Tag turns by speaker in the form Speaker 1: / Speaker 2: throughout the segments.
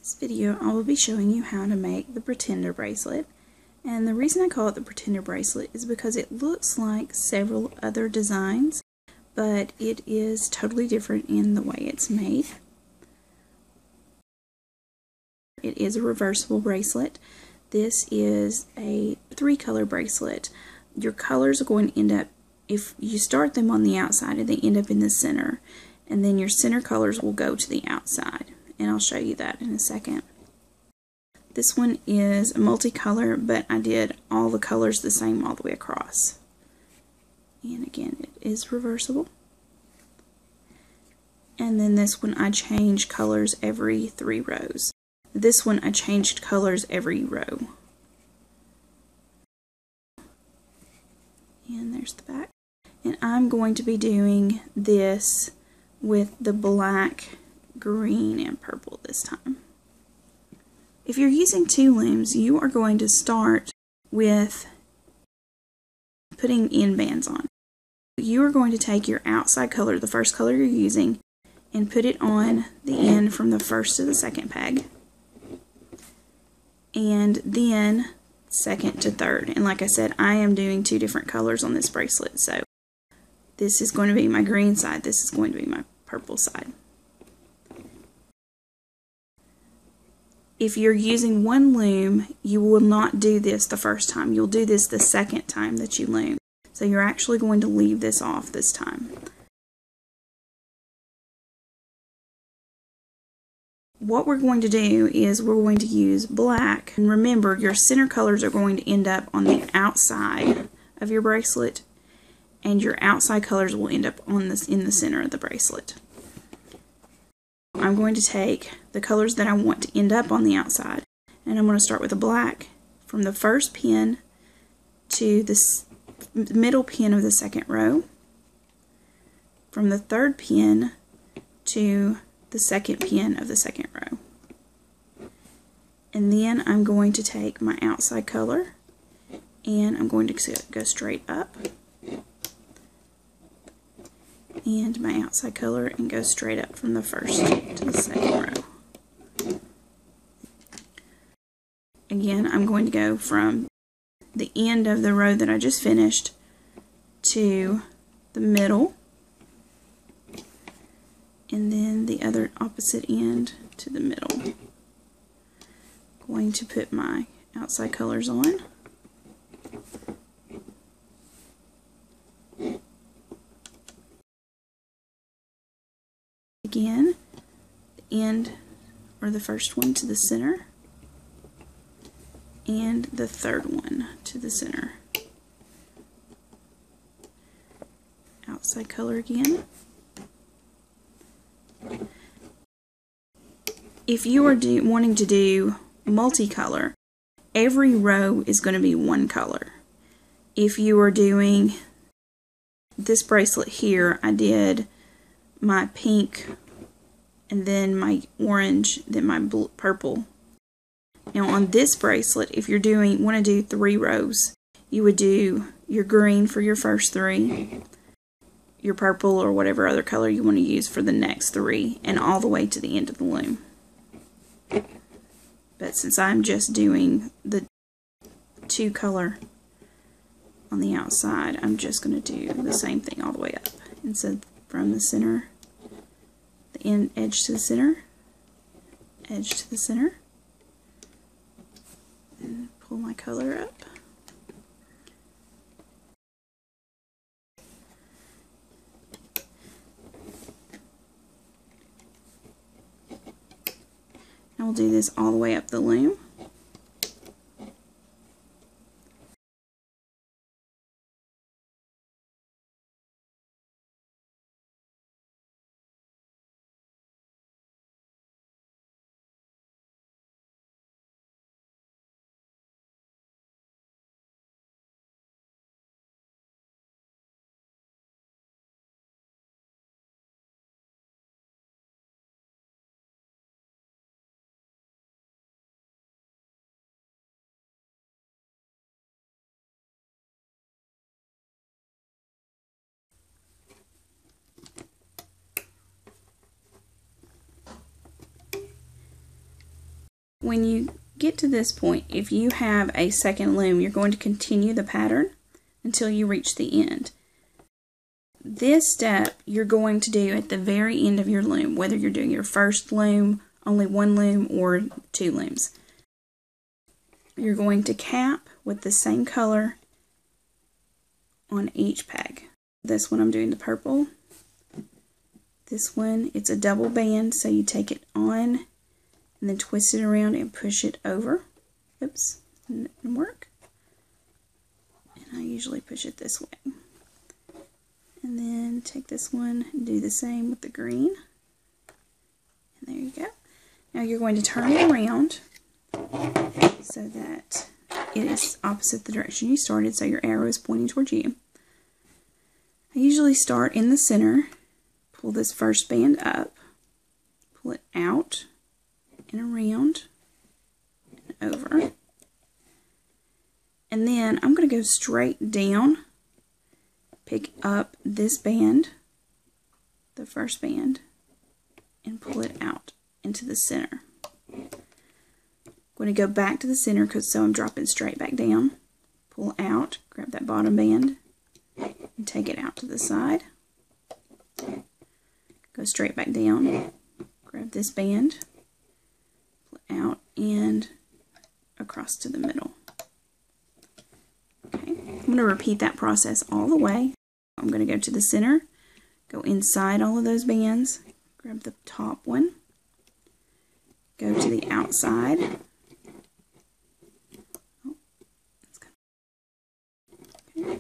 Speaker 1: this video I will be showing you how to make the Pretender bracelet, and the reason I call it the Pretender bracelet is because it looks like several other designs, but it is totally different in the way it's made. It is a reversible bracelet. This is a 3-color bracelet. Your colors are going to end up, if you start them on the outside, and they end up in the center, and then your center colors will go to the outside, and I'll show you that in a second. This one is a multicolor, but I did all the colors the same all the way across. And again, it is reversible. And then this one I change colors every 3 rows. This one I changed colors every row. And there's the back. And I'm going to be doing this with the black, green, and purple this time. If you're using 2 looms, you are going to start with putting end bands on. You are going to take your outside color, the first color you're using, and put it on the end from the first to the second peg, and then second to third. And like I said, I am doing 2 different colors on this bracelet, so this is going to be my green side, this is going to be my purple side. If you're using 1 loom, you will not do this the first time. You'll do this the second time that you loom. So you're actually going to leave this off this time. What we're going to do is we're going to use black. And remember, your center colors are going to end up on the outside of your bracelet, and your outside colors will end up on this in the center of the bracelet. I'm going to take the colors that I want to end up on the outside, and I'm going to start with a black from the first pin to the middle pin of the second row, from the third pin to the second pin of the second row. And then I'm going to take my outside color and I'm going to go straight up, and my outside color, and go straight up from the first to the second row. Again, I'm going to go from the end of the row that I just finished to the middle, and then the other opposite end to the middle. I'm going to put my outside colors on. Again, the end or the first one to the center, and the third one to the center. Outside color again. If you are wanting to do multicolor, every row is going to be 1 color. If you are doing this bracelet here, I did my pink, and then my orange, then my purple. Now on this bracelet, if you're want to do 3 rows, you would do your green for your first 3, your purple or whatever other color you want to use for the next 3, and all the way to the end of the loom. But since I'm just doing the 2 color on the outside, I'm just going to do the same thing all the way up. And so from the center, the end edge to the center, edge to the center, and pull my color up. And we'll do this all the way up the loom. When you get to this point, if you have a second loom, you're going to continue the pattern until you reach the end. This step you're going to do at the very end of your loom, whether you're doing your first loom, only one loom, or 2 looms. You're going to cap with the same color on each peg. This one I'm doing the purple. This one, it's a double band, so you take it on and then twist it around and push it over. Oops, it didn't work. And I usually push it this way. And then take this one and do the same with the green. And there you go. Now you're going to turn it around so that it is opposite the direction you started, so your arrow is pointing towards you. I usually start in the center, pull this first band up, pull it out and around and over. And then I'm going to go straight down, pick up this band, the first band, and pull it out into the center. I'm going to go back to the center so I'm dropping straight back down, pull out, grab that bottom band, and take it out to the side. Go straight back down, grab this band, pull it out, and across to the middle. Okay, I'm going to repeat that process all the way. I'm going to go to the center, go inside all of those bands, grab the top one, go to the outside, okay,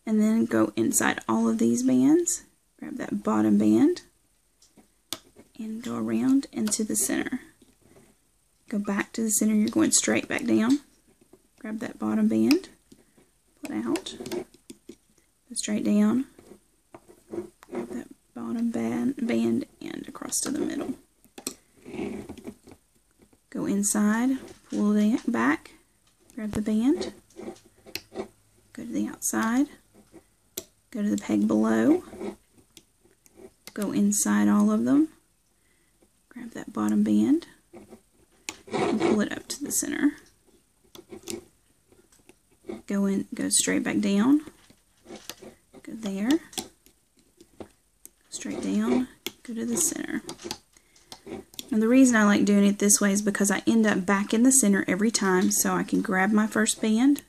Speaker 1: and then go inside all of these bands, grab that bottom band, and go around into the center. Go back to the center, you're going straight back down, grab that bottom band, pull it out, go straight down, grab that bottom band and across to the middle. Go inside, pull it back, grab the band, go to the outside, go to the peg below, go inside all of them, grab that bottom band, and pull it up to the center. Go straight back down, go there, go straight down, go to the center. And the reason I like doing it this way is because I end up back in the center every time, so I can grab my first band.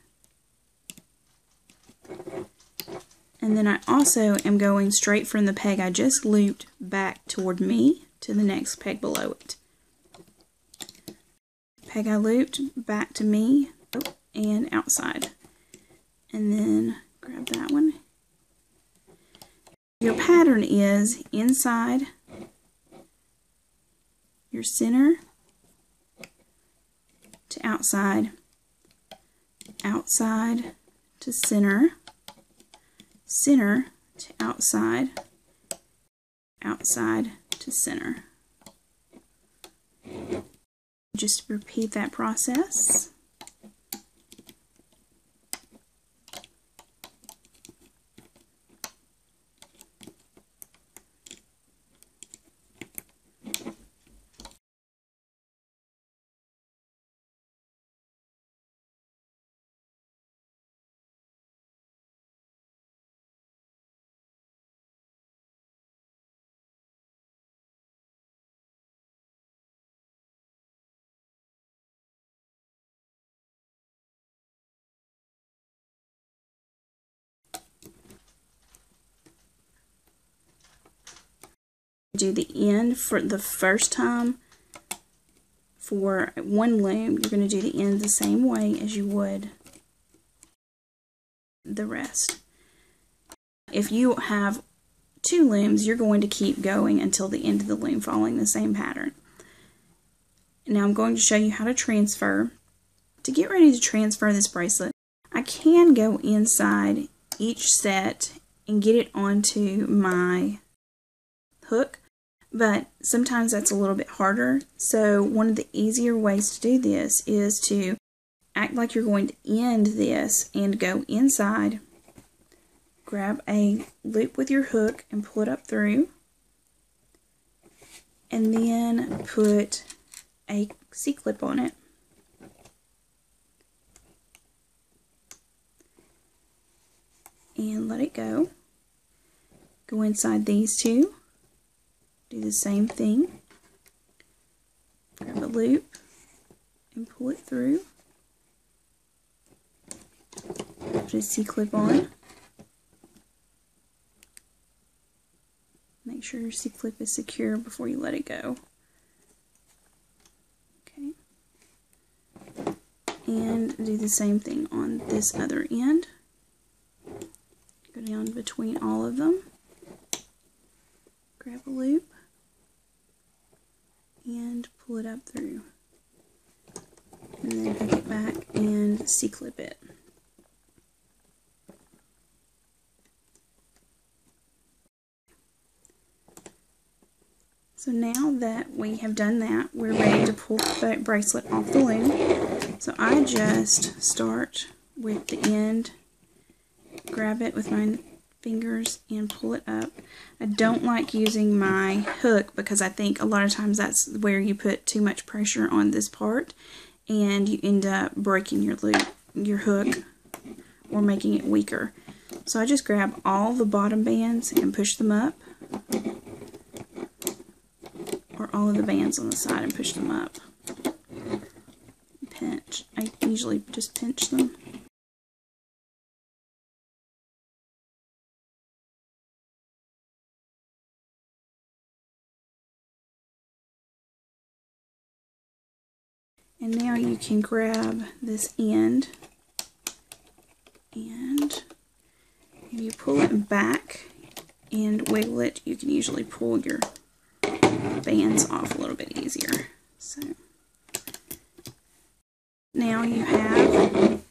Speaker 1: And then I also am going straight from the peg I just looped back toward me to the next peg below it. Peg I looped back to me, and outside. And then grab that one. Your pattern is inside your center to outside, outside to center, center to outside, outside to center. Just repeat that process. Do the end for the first time for one loom. You're going to do the end the same way as you would the rest. If you have 2 looms, you're going to keep going until the end of the loom following the same pattern. Now I'm going to show you how to transfer. To get ready to transfer this bracelet, I can go inside each set and get it onto my hook, but sometimes that's a little bit harder. So one of the easier ways to do this is to act like you're going to end this and go inside, grab a loop with your hook and pull it up through, and then put a C-clip on it. And let it go. Go inside these two. Do the same thing. Grab a loop and pull it through. Put a C-clip on. Make sure your C-clip is secure before you let it go. Okay. And do the same thing on this other end. Go down between all of them. Grab a loop and pull it up through. And then pick it back and C-clip it. So now that we have done that, we're ready to pull the bracelet off the loom. So I just start with the end, grab it with my fingers and pull it up. I don't like using my hook because I think a lot of times that's where you put too much pressure on this part and you end up breaking your loop, your hook, or making it weaker. So I just grab all the bottom bands and push them up, or all of the bands on the side and push them up. Pinch. I usually just pinch them. And now you can grab this end, and if you pull it back and wiggle it, you can usually pull your bands off a little bit easier. So now you have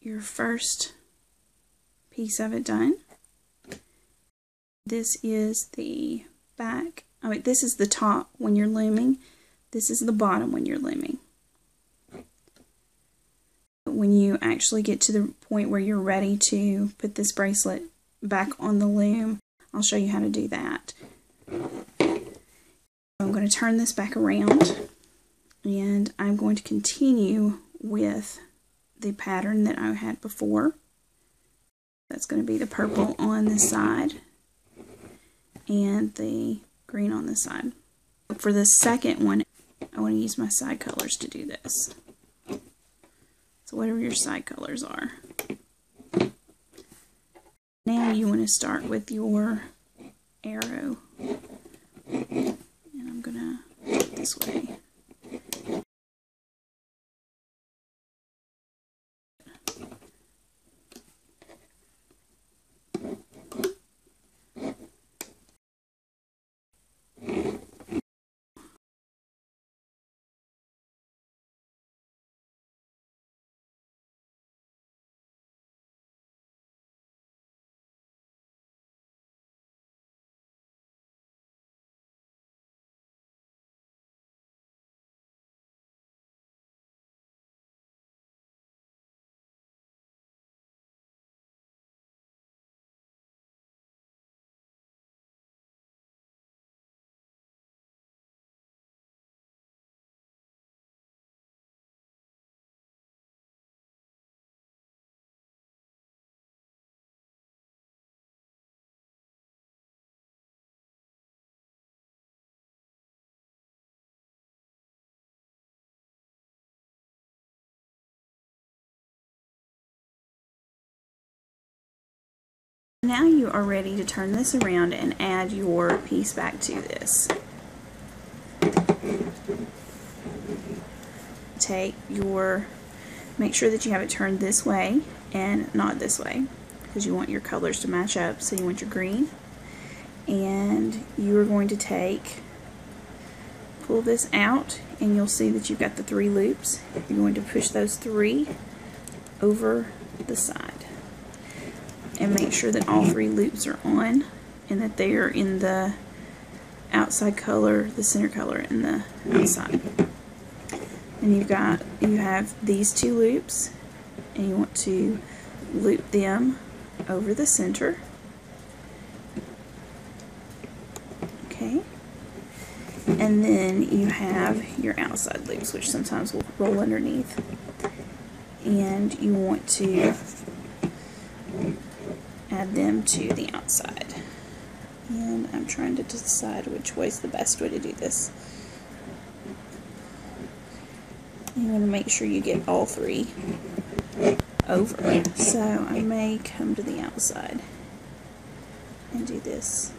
Speaker 1: your first piece of it done. This is the back. Oh wait, this is the top when you're looming. This is the bottom when you're looming. When you actually get to the point where you're ready to put this bracelet back on the loom, I'll show you how to do that. I'm going to turn this back around, and I'm going to continue with the pattern that I had before. That's going to be the purple on this side and the green on this side. For the second one, I want to use my side colors to do this. So whatever your side colors are. Now you want to start with your arrow. And I'm going to go this way. Now you are ready to turn this around and add your piece back to this. Make sure that you have it turned this way and not this way, because you want your colors to match up. So you want your green, and you are going to pull this out, and you'll see that you've got the 3 loops. You're going to push those 3 over the side. And make sure that all 3 loops are on and that they are in the outside color, the center color, and the outside. And you have these 2 loops, and you want to loop them over the center. Okay. And And then you have your outside loops, which sometimes will roll underneath. And you want to add them to the outside. And I'm trying to decide which way is the best way to do this. You want to make sure you get all three over. So I may come to the outside and do this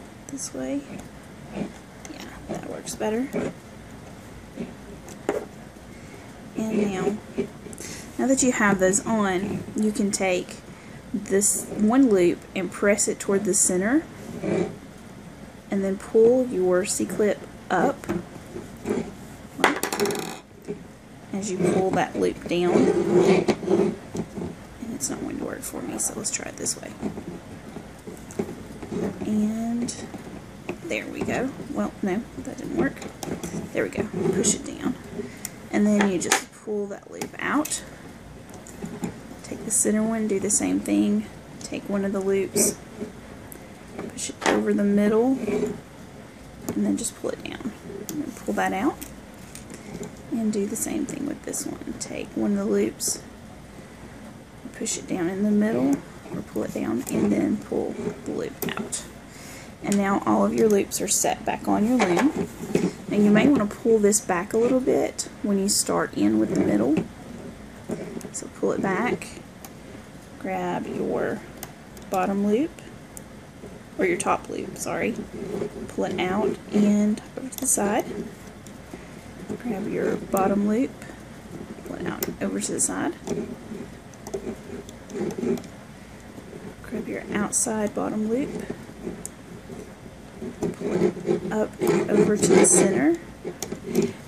Speaker 1: way. Yeah, that works better. And now that you have those on, you can take this one loop and press it toward the center, and then pull your C-clip up as you pull that loop down. And it's not going to work for me, so let's try it this way. And there we go. Well, no, that didn't work. There we go. Push it down. And then you just pull that loop out. Take the center one, do the same thing. Take one of the loops, push it over the middle, and then just pull it down. And then pull that out. And do the same thing with this one. Take one of the loops, push it down in the middle, or pull it down, and then pull the loop out. And now all of your loops are set back on your loom. And you may want to pull this back a little bit when you start in with the middle. So pull it back, grab your bottom loop, or your top loop, sorry, pull it out and over to the side. Grab your bottom loop, pull it out over to the side. Grab your outside bottom loop, pull it up over to the center.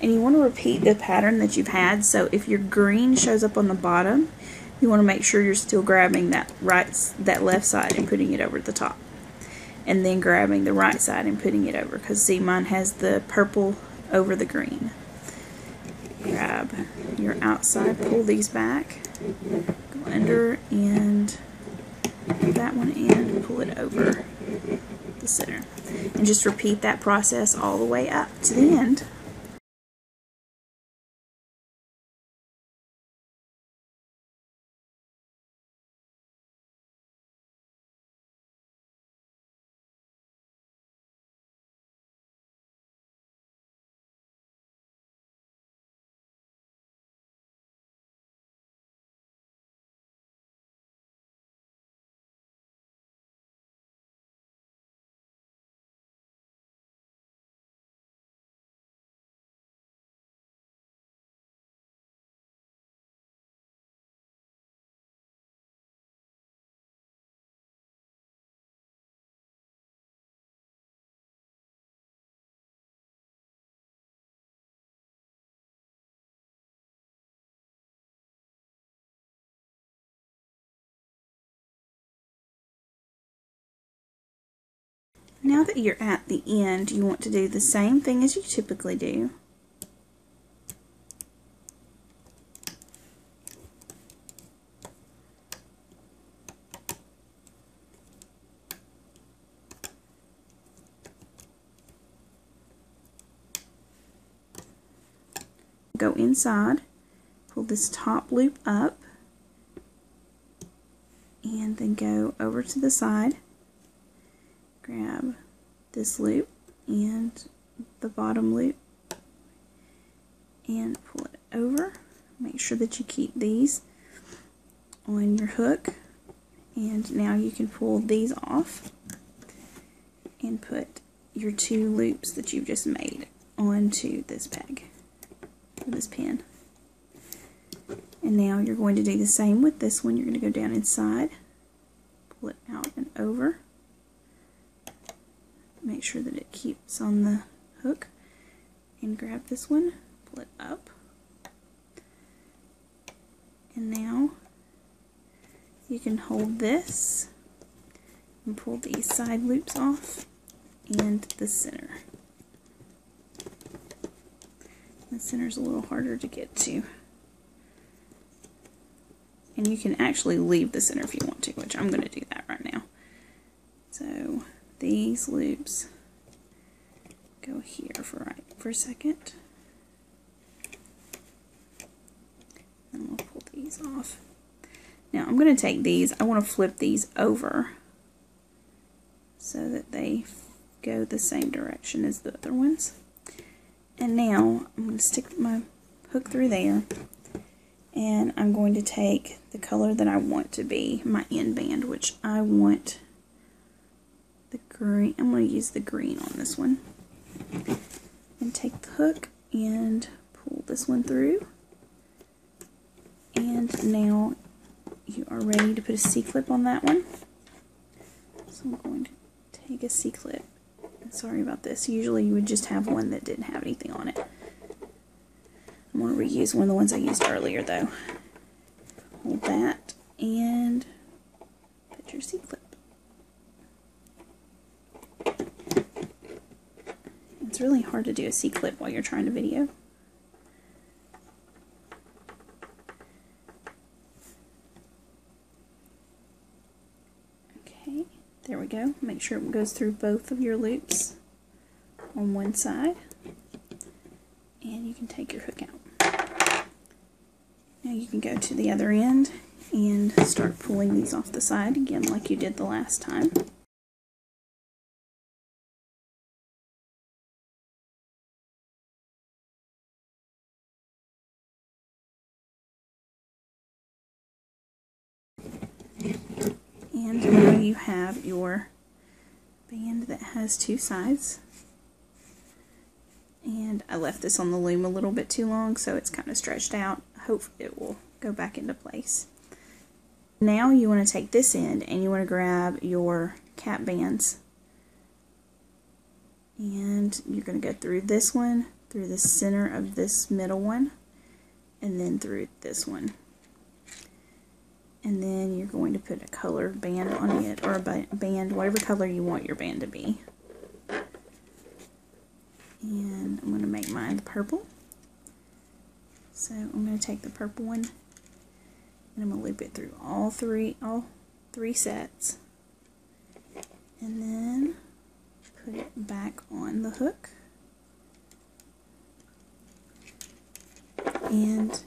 Speaker 1: And you want to repeat the pattern that you've had, so if your green shows up on the bottom, you want to make sure you're still grabbing that left side and putting it over the top. And then grabbing the right side and putting it over, because see, mine has the purple over the green. Grab your outside, pull these back, go under and that one and pull it over the center. And just repeat that process all the way up to the end. Now that you're at the end, you want to do the same thing as you typically do. Go inside, pull this top loop up, and then go over to the side. Grab this loop and the bottom loop and pull it over. Make sure that you keep these on your hook, and now you can pull these off and put your two loops that you've just made onto this peg, or this pin. And now you're going to do the same with this one. You're going to go down inside, pull it out and over. Make sure that it keeps on the hook, and grab this one, pull it up, and now you can hold this and pull these side loops off and the center. The center is a little harder to get to, and you can actually leave the center if you want to, which I'm going to do that right now. So these loops go here for a second. And we'll pull these off. Now I'm going to take these, I want to flip these over so that they go the same direction as the other ones. And now I'm going to stick my hook through there, and I'm going to take the color that I want to be my end band, which I want the green. I'm going to use the green on this one. And take the hook and pull this one through. And now you are ready to put a C-clip on that one. So I'm going to take a C-clip. Sorry about this. Usually you would just have one that didn't have anything on it. I'm going to reuse one of the ones I used earlier though. Hold that and put your C-clip. It's really hard to do a C-clip while you're trying to video. Okay, there we go. Make sure it goes through both of your loops on one side. And you can take your hook out. Now you can go to the other end and start pulling these off the side again like you did the last time. And now you have your band that has two sides. And I left this on the loom a little bit too long, so it's kind of stretched out. I hope it will go back into place. Now you want to take this end and you want to grab your cap bands. And you're going to go through this one, through the center of this middle one, and then through this one. And then you're going to put a colored band on it, or a band, whatever color you want your band to be. And I'm going to make mine purple. So I'm going to take the purple one and I'm going to loop it through all three sets. And then put it back on the hook. And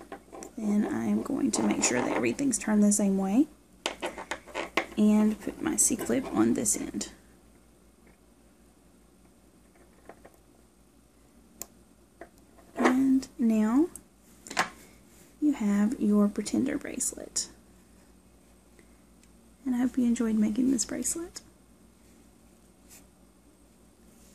Speaker 1: then I am going to make sure that everything's turned the same way and put my C-clip on this end. And now you have your pretender bracelet. And I hope you enjoyed making this bracelet.